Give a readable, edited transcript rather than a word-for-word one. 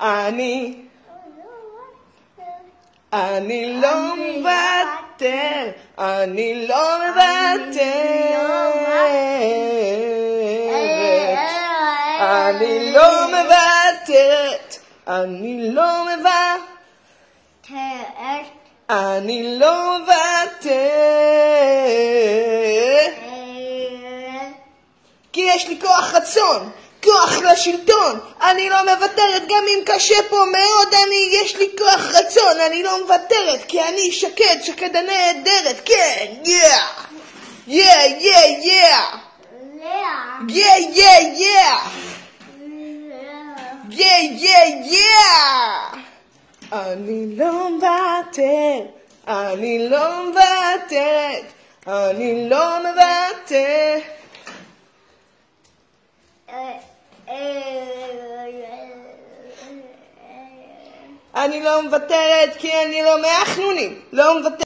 אני לא מוותר, אני לא מוותרת, אני לא מוותרת, אני לא מוותרת, אני לא מוותרת, כי יש לי כוח רצון, כוח לשלטון, אני לא מוותרת גם אם קשה פה מאוד, יש לי כוח רצון, אני לא מוותרת, כי אני שקד הנהדרת, כן, yeah, yeah, yeah, yeah, yeah, yeah, yeah, yeah, yeah, yeah, אני לא מוותרת, אני לא מוותרת, אני לא מוותרת, אני לא מוותרת כי אני לא מהחנונים, לא מוותרת.